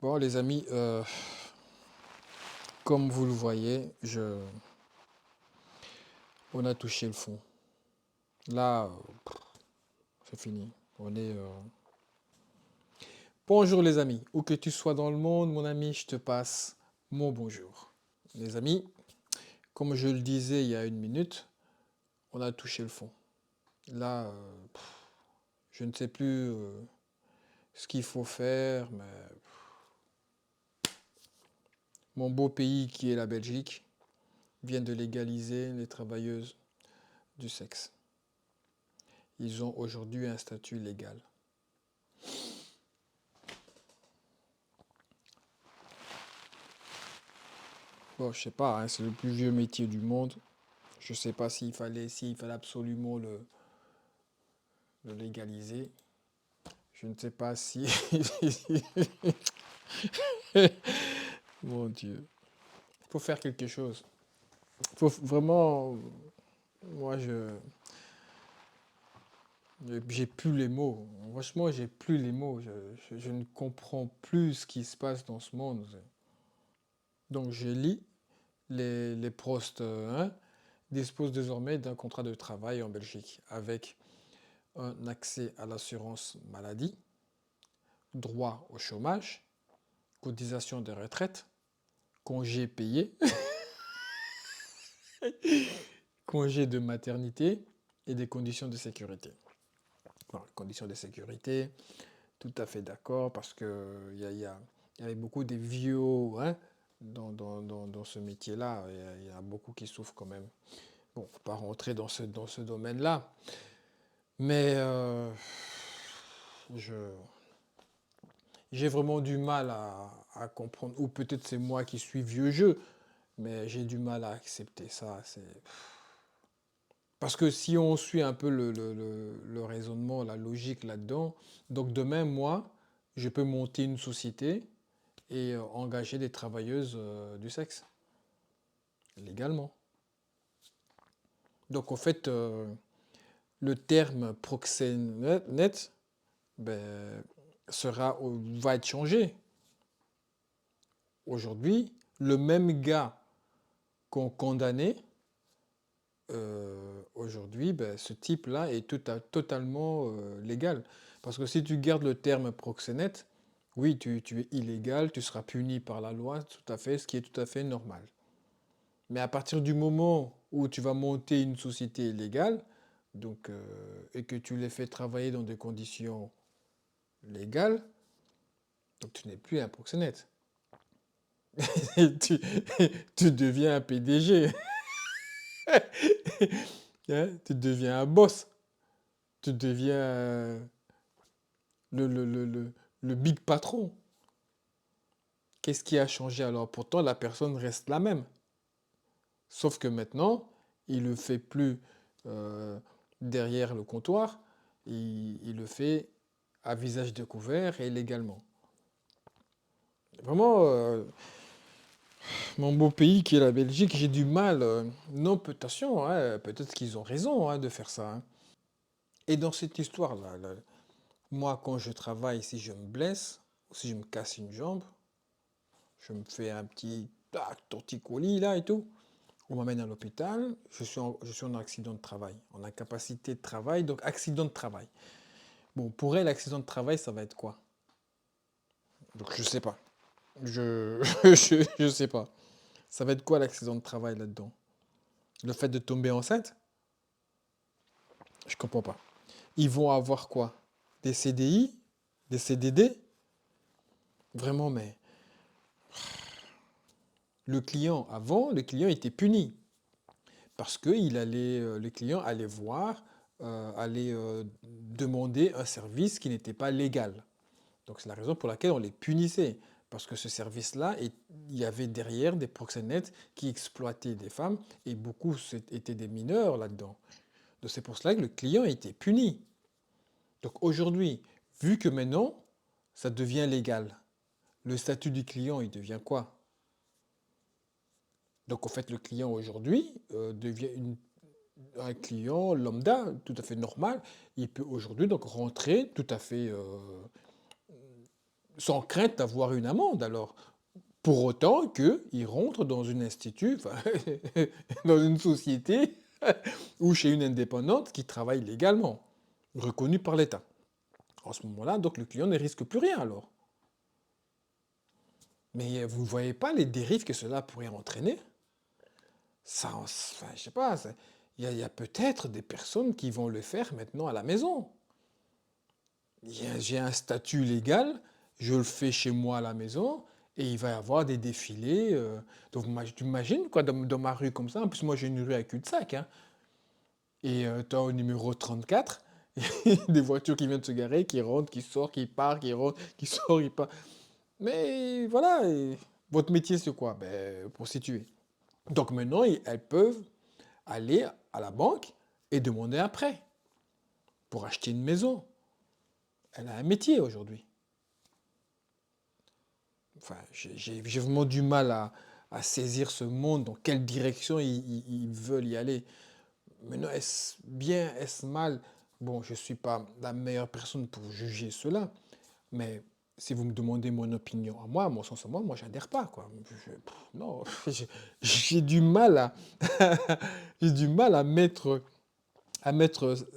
Bon, les amis, comme vous le voyez, on a touché le fond. Là, c'est fini. Bonjour les amis. Où que tu sois dans le monde, mon ami, je te passe mon bonjour. Les amis, comme je le disais il y a une minute, on a touché le fond. Là, je ne sais plus ce qu'il faut faire, mais mon beau pays qui est la Belgique vient de légaliser les travailleuses du sexe. Ils ont aujourd'hui un statut légal. Bon, je sais pas, hein, c'est le plus vieux métier du monde. Je sais pas s'il fallait absolument le légaliser. Je ne sais pas si. Mon Dieu. Il faut faire quelque chose. Il faut vraiment. Moi, j'ai plus les mots. Franchement, j'ai plus les mots. Je ne comprends plus ce qui se passe dans ce monde. Donc, je lis les postes 1 disposent désormais d'un contrat de travail en Belgique avec un accès à l'assurance maladie, droit au chômage, cotisation de retraite, congé payé, congé de maternité et des conditions de sécurité. Bon, les conditions de sécurité, tout à fait d'accord, parce que y avait beaucoup de vieux hein, dans ce métier-là. Il y a beaucoup qui souffrent quand même. Bon, faut pas rentrer dans ce domaine-là, mais je, j'ai vraiment du mal à comprendre, ou peut-être c'est moi qui suis vieux jeu, mais j'ai du mal à accepter ça. Parce que si on suit un peu le raisonnement, la logique là-dedans, donc demain, moi, je peux monter une société et engager des travailleuses du sexe, légalement. Donc en fait, le terme proxénète ben, va être changé. Aujourd'hui, le même gars qu'on condamnait, aujourd'hui, ben, ce type-là est totalement légal. Parce que si tu gardes le terme proxénète, oui, tu es illégal, tu seras puni par la loi, tout à fait, ce qui est tout à fait normal. Mais à partir du moment où tu vas monter une société légale, donc, et que tu les fais travailler dans des conditions légales, donc tu n'es plus un proxénète. tu, tu deviens un PDG, hein, tu deviens un boss, tu deviens le big patron. Qu'est-ce qui a changé alors? Pourtant, la personne reste la même. Sauf que maintenant, il ne le fait plus euh, derrière le comptoir, il le fait à visage découvert et légalement. Vraiment, mon beau pays qui est la Belgique, j'ai du mal. Non, attention, hein, peut-être qu'ils ont raison hein, de faire ça. Hein. Et dans cette histoire-là, là, moi, quand je travaille, si je me blesse, ou si je me casse une jambe, je me fais un petit torticolis là et tout. On m'amène à l'hôpital, je suis en accident de travail, en incapacité de travail, donc accident de travail. Bon, pour elle, l'accident de travail, ça va être quoi? Donc je sais pas. Je sais pas. Ça va être quoi l'accident de travail là-dedans? Le fait de tomber enceinte? Je comprends pas. Ils vont avoir quoi? Des CDI? Des CDD? Vraiment, mais le client, avant, le client était puni. Parce que le client allait voir, allait demander un service qui n'était pas légal. Donc c'est la raison pour laquelle on les punissait. Parce que ce service-là, il y avait derrière des proxénètes qui exploitaient des femmes et beaucoup étaient des mineurs là-dedans. Donc c'est pour cela que le client était puni. Donc aujourd'hui, vu que maintenant, ça devient légal, le statut du client, il devient quoi? Donc en fait, le client aujourd'hui devient un client lambda, tout à fait normal. Il peut aujourd'hui donc rentrer tout à fait sans crainte d'avoir une amende alors. Pour autant qu'il rentre dans un institut, enfin, dans une société ou chez une indépendante qui travaille légalement, reconnue par l'État. En ce moment-là, donc le client ne risque plus rien alors. Mais vous ne voyez pas les dérives que cela pourrait entraîner? Ça, enfin, je sais pas, il y a peut-être des personnes qui vont le faire maintenant à la maison. J'ai un statut légal, je le fais chez moi à la maison, et il va y avoir des défilés. Donc, tu imagines, quoi, dans ma rue comme ça. En plus, moi, j'ai une rue à cul-de-sac, hein. Et tu as au numéro 34, des voitures qui viennent de se garer, qui rentrent, qui sortent, qui partent, qui rentrent, qui sortent, qui partent. Mais voilà, et votre métier, c'est quoi? Ben, prostituée. Donc maintenant, elles peuvent aller à la banque et demander un prêt pour acheter une maison. Elle a un métier aujourd'hui. Enfin, j'ai vraiment du mal à saisir ce monde, dans quelle direction ils veulent y aller. Maintenant, est-ce bien, est-ce mal? Bon, je ne suis pas la meilleure personne pour juger cela, mais si vous me demandez mon opinion à moi, mon sens à moi, moi, j'adhère pas, quoi. Non, j'ai du mal j'ai du mal à mettre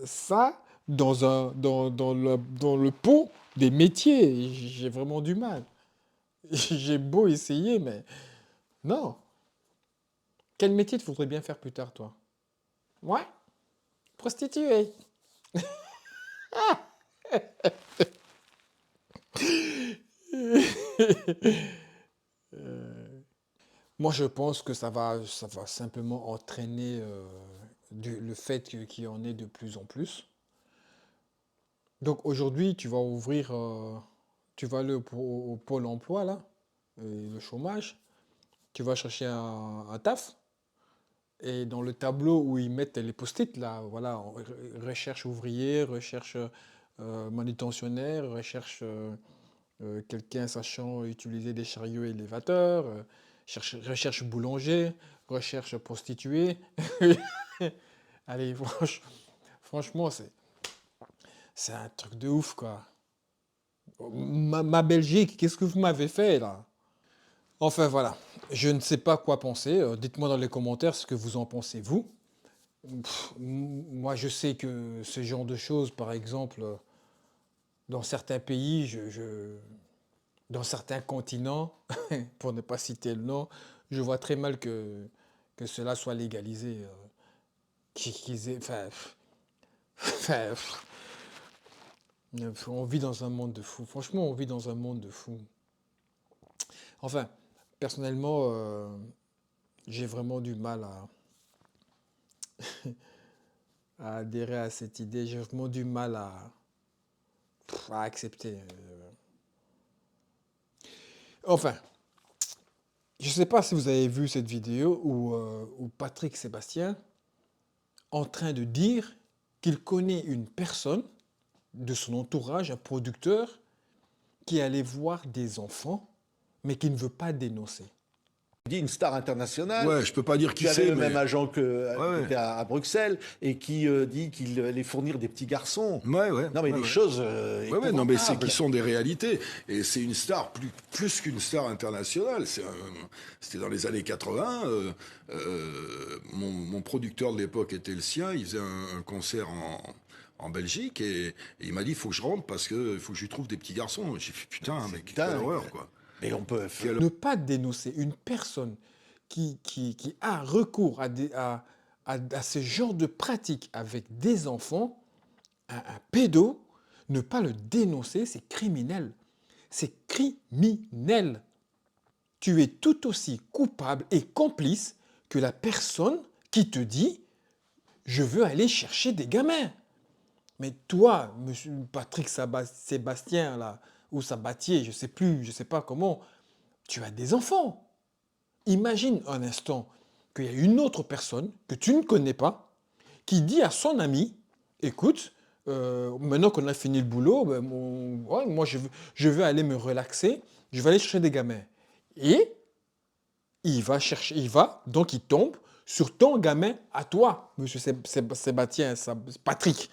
ça dans le pot des métiers. J'ai vraiment du mal. J'ai beau essayer, mais non. Quel métier tu voudrais bien faire plus tard, toi? Ouais, prostituée. Moi, je pense que ça va simplement entraîner le fait qu'il y en ait de plus en plus. Donc aujourd'hui, tu vas aller au pôle emploi, là, et le chômage, tu vas chercher un taf, et dans le tableau où ils mettent les post-it, là, voilà, recherche ouvrier, recherche manutentionnaire, recherche quelqu'un sachant utiliser des chariots élévateurs, recherche boulanger, recherche prostituée. Allez, franchement, c'est un truc de ouf, quoi. Ma Belgique, qu'est-ce que vous m'avez fait, là? Enfin, voilà. Je ne sais pas quoi penser. Dites-moi dans les commentaires ce que vous en pensez, vous. Moi, je sais que ce genre de choses, par exemple, dans certains pays, dans certains continents, pour ne pas citer le nom, je vois très mal que cela soit légalisé. Enfin, enfin, on vit dans un monde de fous. Franchement, on vit dans un monde de fous. Enfin, personnellement, j'ai vraiment du mal à adhérer à cette idée. J'ai vraiment du mal à accepter. Enfin, je ne sais pas si vous avez vu cette vidéo où Patrick Sébastien en train de dire qu'il connaît une personne de son entourage, un producteur, qui allait voir des enfants, mais qui ne veut pas dénoncer. Dit une star internationale, Ouais, je peux pas dire qui qui avait c'est, le même mais agent qui ouais, était à Bruxelles et qui dit qu'il allait fournir des petits garçons. ouais, ouais, Non mais ouais, des ouais. choses Ouais, ouais, non, mais c'est qui épouvantables. sont des réalités. Et c'est une star plus qu'une star internationale. C'était dans les années 80. Mon producteur de l'époque était le sien. Il faisait un concert en Belgique et il m'a dit, il faut que je rentre parce que faut que je lui trouve des petits garçons. J'ai fait, putain, mais quelle Dingue. horreur, quoi. Mais on peut... Ne pas dénoncer une personne qui a recours à ce genre de pratique avec des enfants, un pédo, ne pas le dénoncer, c'est criminel. C'est criminel. Tu es tout aussi coupable et complice que la personne qui te dit je veux aller chercher des gamins. Mais toi, monsieur Patrick Sébastien, là, ou Sabatier, je ne sais plus, je ne sais pas comment, tu as des enfants. Imagine un instant qu'il y a une autre personne que tu ne connais pas qui dit à son ami, écoute, maintenant qu'on a fini le boulot, ben, ouais, moi je veux aller me relaxer, je vais aller chercher des gamins. Et donc il tombe sur ton gamin à toi, monsieur Sébastien, Patrick.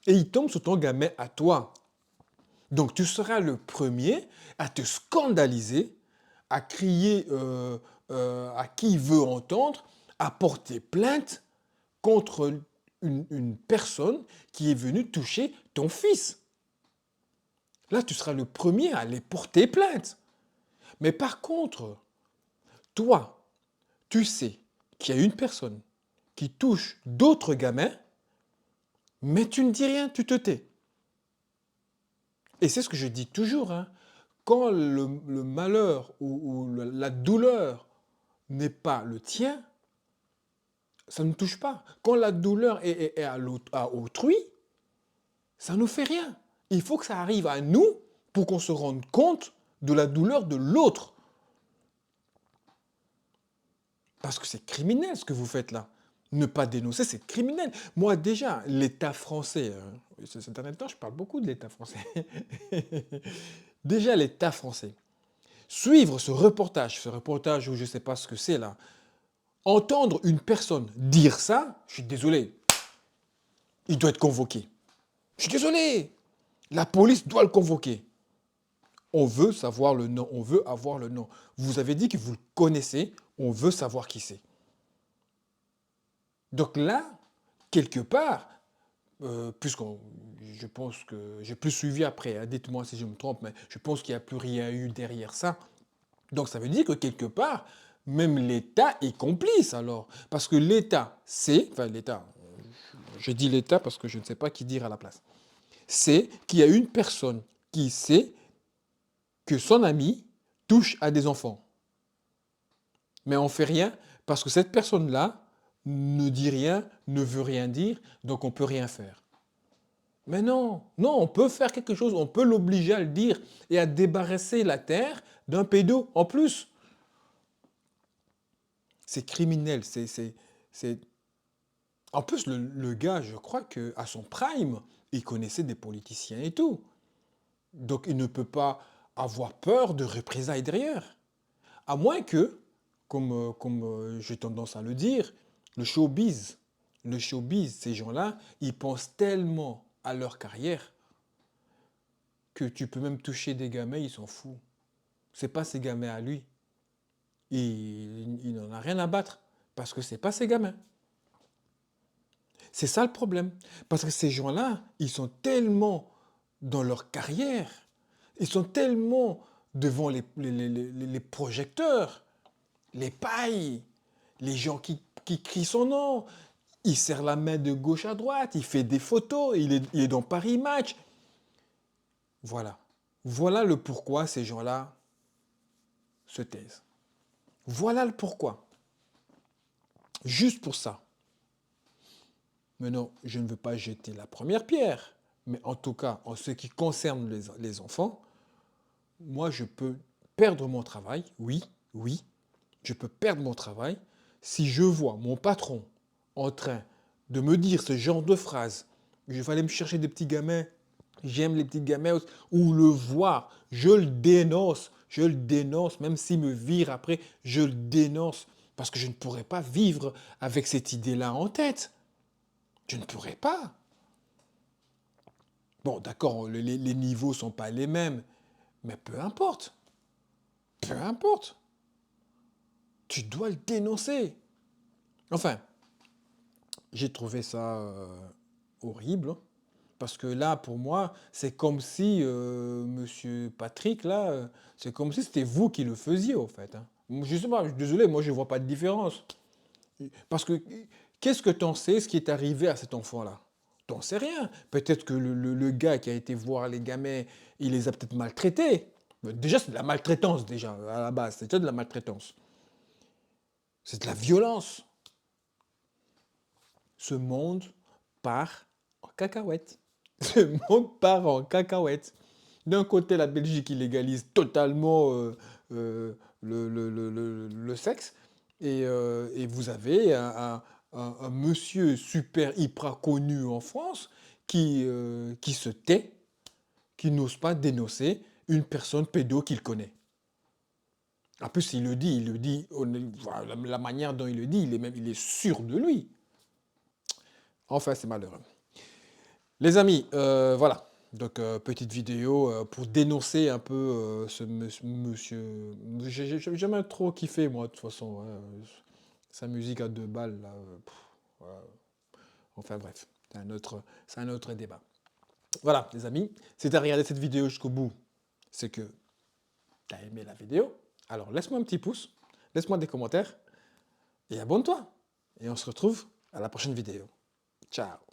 Et il tombe sur ton gamin à toi. Donc tu seras le premier à te scandaliser, à crier à qui veut entendre, à porter plainte contre une personne qui est venue toucher ton fils. Là, tu seras le premier à aller porter plainte. Mais par contre, toi, tu sais qu'il y a une personne qui touche d'autres gamins, mais tu ne dis rien, tu te tais. Et c'est ce que je dis toujours, hein. Quand le malheur ou la douleur n'est pas le tien, ça ne touche pas. Quand la douleur est à autrui, ça ne fait rien. Il faut que ça arrive à nous pour qu'on se rende compte de la douleur de l'autre. Parce que c'est criminel ce que vous faites là. Ne pas dénoncer, c'est criminel. Moi déjà, l'État français, ces derniers temps, je parle beaucoup de l'État français. Déjà, l'État français. Suivre ce reportage où je ne sais pas ce que c'est là, entendre une personne dire ça, je suis désolé, il doit être convoqué. Je suis désolé, la police doit le convoquer. On veut savoir le nom, on veut avoir le nom. Vous avez dit que vous le connaissez, on veut savoir qui c'est. Donc là, quelque part, je pense que j'ai plus suivi après, hein, dites-moi si je me trompe, mais je pense qu'il n'y a plus rien eu derrière ça. Donc ça veut dire que quelque part, même l'État est complice alors. Parce que l'État sait, enfin l'État, je dis l'État parce que je ne sais pas qui dire à la place, c'est qu'il y a une personne qui sait que son ami touche à des enfants. Mais on ne fait rien parce que cette personne-là ne dit rien, ne veut rien dire, donc on ne peut rien faire. Mais non, non, on peut faire quelque chose, on peut l'obliger à le dire et à débarrasser la terre d'un pédo en plus. C'est criminel, c'est... En plus, le gars, je crois qu'à son prime, il connaissait des politiciens et tout. Donc il ne peut pas avoir peur de représailles derrière. À moins que, comme j'ai tendance à le dire, le showbiz, ces gens-là, ils pensent tellement à leur carrière que tu peux même toucher des gamins, ils s'en foutent. C'est pas ses gamins à lui. Il n'en a rien à battre parce que c'est pas ses gamins. C'est ça le problème. Parce que ces gens-là, ils sont tellement dans leur carrière, ils sont tellement devant les projecteurs, les pailles, les gens qui crient son nom. Il serre la main de gauche à droite, il fait des photos, il est dans Paris Match. Voilà. Voilà le pourquoi ces gens-là se taisent. Voilà le pourquoi. Juste pour ça. Maintenant, je ne veux pas jeter la première pierre, mais en tout cas, en ce qui concerne les enfants, moi, je peux perdre mon travail, oui, oui, je peux perdre mon travail si je vois mon patron en train de me dire ce genre de phrase. Je vais aller me chercher des petits gamins, j'aime les petits gamins, ou le voir, je le dénonce, même s'il me vire après, je le dénonce, parce que je ne pourrais pas vivre avec cette idée-là en tête. Je ne pourrais pas. Bon, d'accord, les niveaux ne sont pas les mêmes, mais peu importe. Peu importe. Tu dois le dénoncer. Enfin, j'ai trouvé ça horrible. Parce que là, pour moi, c'est comme si, monsieur Patrick, là, c'est comme si c'était vous qui le faisiez, au fait. Hein. Je sais pas, désolé, moi, je ne vois pas de différence. Parce que, qu'est-ce que tu en sais, ce qui est arrivé à cet enfant-là? T'en sais rien. Peut-être que le gars qui a été voir les gamins, il les a peut-être maltraités. Déjà, c'est de la maltraitance, déjà, à la base. C'est déjà de la maltraitance. C'est de la violence. Ce monde part en cacahuète. Ce monde part en cacahuète. D'un côté, la Belgique illégalise totalement le sexe. Et vous avez un monsieur super hyper connu en France qui se tait, qui n'ose pas dénoncer une personne pédo qu'il connaît. En plus, il le dit, la manière dont il le dit, il est sûr de lui. Enfin, c'est malheureux. Les amis, voilà. Donc, petite vidéo pour dénoncer un peu ce monsieur. J'ai jamais trop kiffé, moi, de toute façon, hein. Sa musique à 2 balles, là. Voilà. Enfin, bref, c'est un autre débat. Voilà, les amis, si tu as regardé cette vidéo jusqu'au bout, c'est que tu as aimé la vidéo. Alors, laisse-moi un petit pouce, laisse-moi des commentaires et abonne-toi. Et on se retrouve à la prochaine vidéo. Ciao!